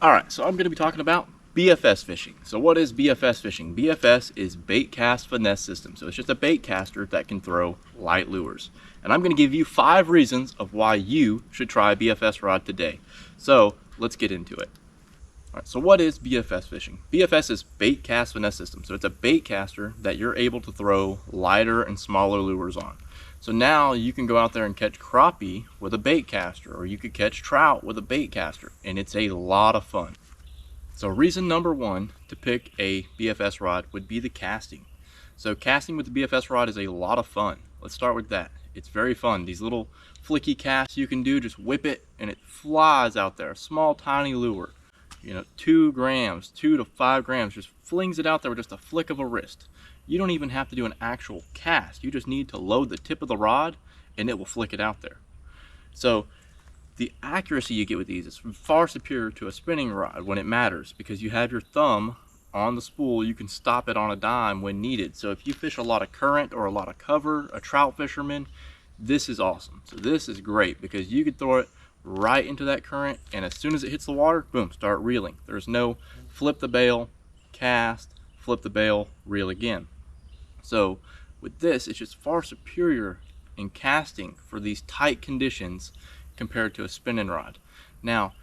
Alright, so I'm going to be talking about BFS fishing. So what is BFS fishing? BFS is bait cast finesse system. So it's just a bait caster that can throw light lures. And I'm going to give you 5 reasons of why you should try a BFS rod today. So let's get into it. Alright, so what is BFS fishing? BFS is bait cast finesse system. So it's a bait caster that you're able to throw lighter and smaller lures on. So now you can go out there and catch crappie with a bait caster, or you could catch trout with a bait caster, and it's a lot of fun. So reason number 1 to pick a BFS rod would be the casting. So casting with the BFS rod is a lot of fun. Let's start with that. It's very fun. These little flicky casts you can do, just whip it and it flies out there. A small tiny lure, 2 grams, 2 to 5 grams, just flings it out there with just a flick of a wrist. You don't even have to do an actual cast. You just need to load the tip of the rod and it will flick it out there. So the accuracy you get with these is far superior to a spinning rod when it matters, because you have your thumb on the spool. You can stop it on a dime when needed. So if you fish a lot of current or a lot of cover, a trout fisherman, this is awesome. So this is great because you could throw it right into that current, and as soon as it hits the water, boom, start reeling. There's no flip the bail, cast, flip the bail, reel again. So with this, it's just far superior in casting for these tight conditions compared to a spinning rod. Now,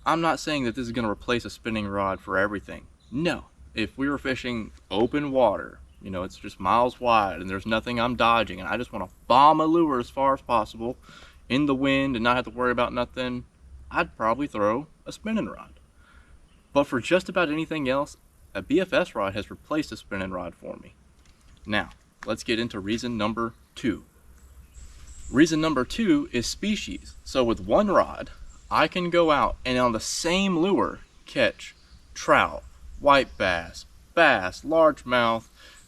I'm not saying that this is going to replace a spinning rod for everything. No. If we were fishing open water, it's just miles wide and there's nothing I'm dodging, and I just want to bomb a lure as far as possible in the wind and not have to worry about nothing, I'd probably throw a spinning rod. But for just about anything else, a BFS rod has replaced a spinning rod for me. Now, let's get into reason number 2. Reason number 2 is species. So with one rod, I can go out and on the same lure catch trout, white bass, largemouth,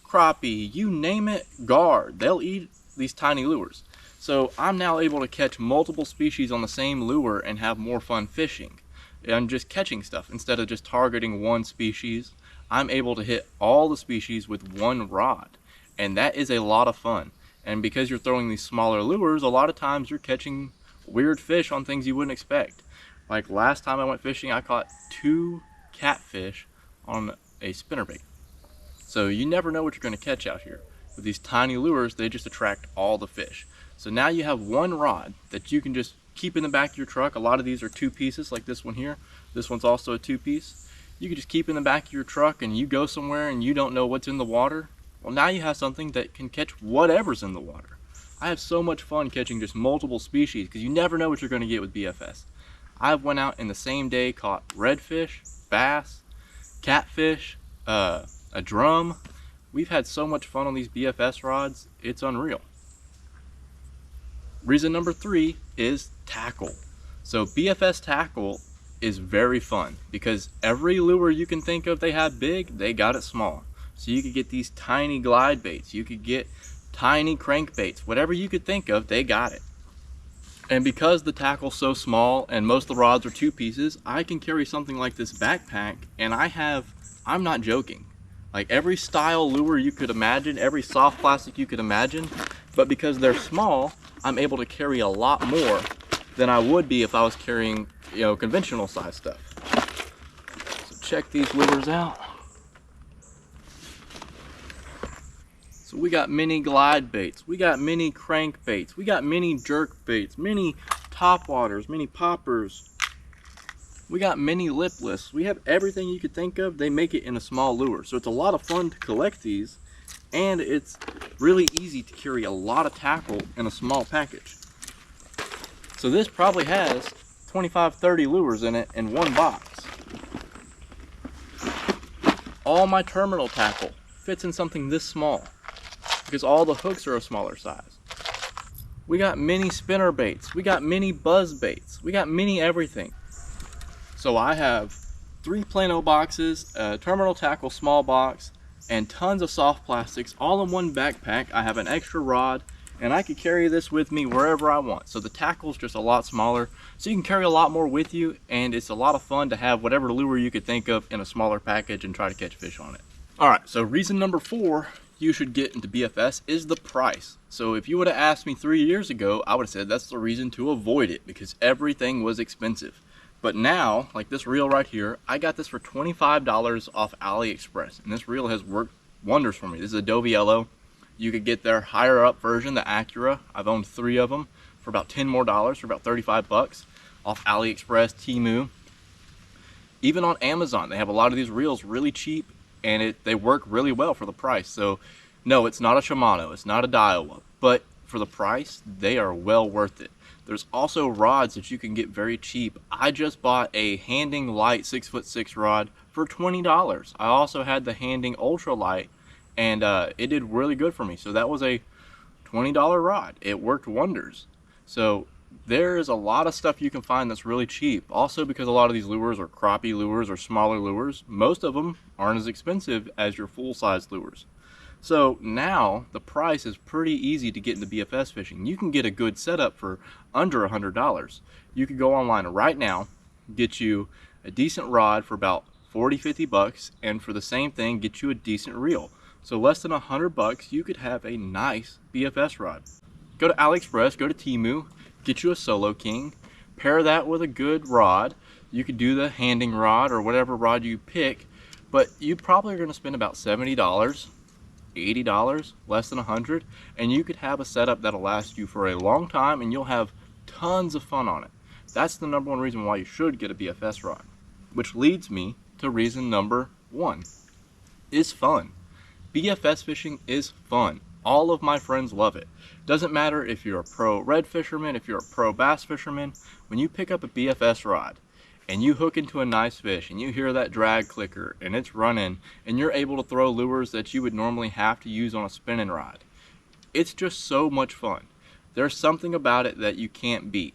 crappie, you name it, guard. They'll eat these tiny lures. So I'm now able to catch multiple species on the same lure and have more fun fishing. I'm just catching stuff instead of just targeting one species. I'm able to hit all the species with one rod, and that is a lot of fun. And because you're throwing these smaller lures, a lot of times you're catching weird fish on things you wouldn't expect. Like last time I went fishing, I caught 2 catfish on a spinnerbait. So you never know what you're going to catch out here. With these tiny lures, they just attract all the fish. So now you have one rod that you can just keep in the back of your truck. A lot of these are 2 pieces, like this one here. This one's also a 2-piece. You can just keep in the back of your truck, and you go somewhere and you don't know what's in the water. Well, now you have something that can catch whatever's in the water. I have so much fun catching just multiple species because you never know what you're going to get with BFS. I've went out in the same day, caught redfish, bass, catfish, a drum. We've had so much fun on these BFS rods, it's unreal. Reason number 3 is tackle. So BFS tackle is very fun because every lure you can think of they have big, they got it small. So you could get these tiny glide baits, you could get tiny crankbaits, whatever you could think of, they got it. And because the tackle's so small and most of the rods are 2 pieces, I can carry something like this backpack, and I'm not joking, like every style lure you could imagine, every soft plastic you could imagine, but because they're small, I'm able to carry a lot more than I would be if I was carrying, conventional size stuff. So check these lures out. So we got mini glide baits, we got mini crank baits, we got mini jerk baits, mini top waters, mini poppers. We got mini lipless. We have everything you could think of. They make it in a small lure. So it's a lot of fun to collect these, and it's really easy to carry a lot of tackle in a small package. So this probably has 25-30 lures in it in one box. All my terminal tackle fits in something this small because all the hooks are a smaller size. We got mini spinner baits, we got mini buzz baits, we got mini everything. So I have 3 Plano boxes, a terminal tackle small box, and tons of soft plastics all in one backpack. I have an extra rod, and I can carry this with me wherever I want. So the tackle's just a lot smaller, so you can carry a lot more with you, and it's a lot of fun to have whatever lure you could think of in a smaller package and try to catch fish on it. Alright, so reason number 4 you should get into BFS is the price. So if you would have asked me 3 years ago, I would have said that's the reason to avoid it, because everything was expensive. But now, like this reel right here, I got this for $25 off AliExpress, and this reel has worked wonders for me. This is a Dove Yellow. You could get their higher up version, the Acura. I've owned 3 of them for about $10 more, for about 35 bucks off AliExpress, Temu. Even on Amazon, they have a lot of these reels really cheap, and they work really well for the price. So no, it's not a Shimano, it's not a Daiwa, but for the price, they are well worth it. There's also rods that you can get very cheap. I just bought a Handing Light 6'6" rod for $20. I also had the Handing Ultra Light, and it did really good for me. So that was a $20 rod. It worked wonders. So there's a lot of stuff you can find that's really cheap. Also, because a lot of these lures are crappie lures or smaller lures, most of them aren't as expensive as your full-size lures. So now the price is pretty easy to get into BFS fishing. You can get a good setup for under $100. You could go online right now, get you a decent rod for about 40-50 bucks, and for the same thing, get you a decent reel. So less than 100 bucks, you could have a nice BFS rod. Go to AliExpress, go to Temu, get you a Solo King, pair that with a good rod. You could do the Handing rod or whatever rod you pick, but you probably are going to spend about $70, $80, less than 100, and you could have a setup that'll last you for a long time, and you'll have tons of fun on it. That's the number one reason why you should get a BFS rod, which leads me to reason number 1 is fun. BFS fishing is fun. All of my friends love it. Doesn't matter if you're a pro red fisherman, if you're a pro bass fisherman, when you pick up a BFS rod and you hook into a nice fish and you hear that drag clicker and it's running and you're able to throw lures that you would normally have to use on a spinning rod, it's just so much fun. There's something about it that you can't beat.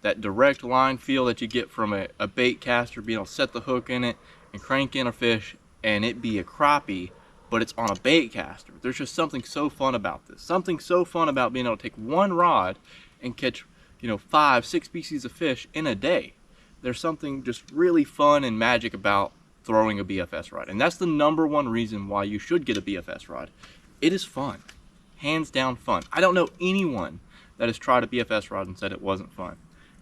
That direct line feel that you get from a bait caster, being able to set the hook in it and crank in a fish and it be a crappie, but it's on a bait caster. There's just something so fun about this. Something so fun about being able to take one rod and catch, 5, 6 species of fish in a day. There's something just really fun and magic about throwing a BFS rod. And that's the number one reason why you should get a BFS rod. It is fun. Hands down fun. I don't know anyone that has tried a BFS rod and said it wasn't fun.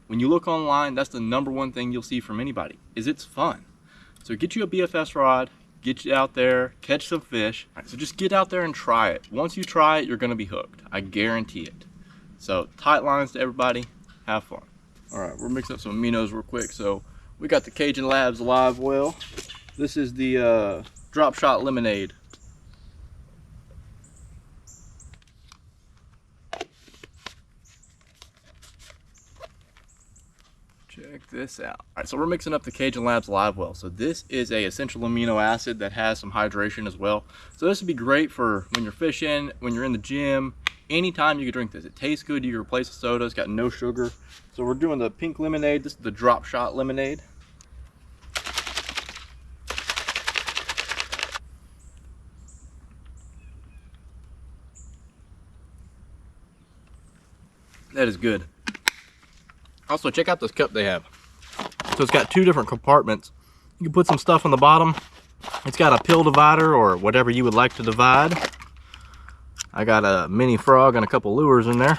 When you look online, that's the number one thing you'll see from anybody, is it's fun. So get you a BFS rod, get you out there, catch some fish. All right, so just get out there and try it. Once you try it, you're gonna be hooked. I guarantee it. So tight lines to everybody, have fun. All right, we're mixing up some aminos real quick. So we got the Cajun Labs live well. This is the Drop Shot Lemonade. Check this out. All right, so we're mixing up the Cajun Labs live well. So this is a essential amino acid that has some hydration as well. So this would be great for when you're fishing, when you're in the gym, anytime you can drink this. It tastes good. You can replace the soda. It's got no sugar. So we're doing the pink lemonade. This is the Drop Shot Lemonade. That is good. Also, check out this cup they have. So it's got 2 different compartments. You can put some stuff on the bottom. It's got a pill divider or whatever you would like to divide. I got a mini frog and a couple lures in there.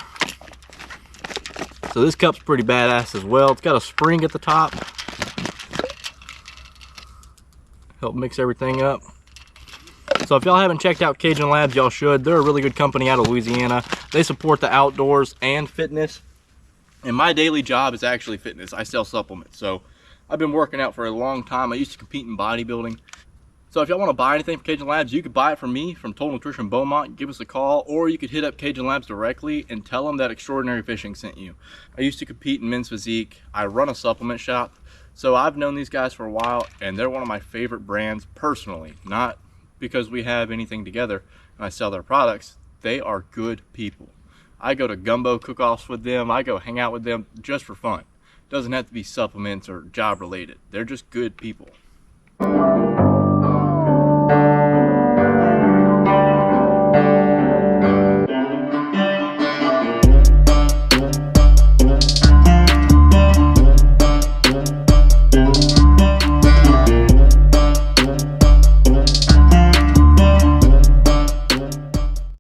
So this cup's pretty badass as well. It's got a spring at the top. Help mix everything up. So if y'all haven't checked out Cajun Labs, y'all should. They're a really good company out of Louisiana. They support the outdoors and fitness. And my daily job is actually fitness. I sell supplements. So I've been working out for a long time. I used to compete in bodybuilding. So if y'all want to buy anything from Cajun Labs, you could buy it from me, from Total Nutrition Beaumont. Give us a call, or you could hit up Cajun Labs directly and tell them that Extraordinary Fishing sent you. I used to compete in men's physique. I run a supplement shop. So I've known these guys for a while, and they're one of my favorite brands personally. Not because we have anything together and I sell their products. They are good people. I go to gumbo cook-offs with them. I go hang out with them just for fun. Doesn't have to be supplements or job related. They're just good people.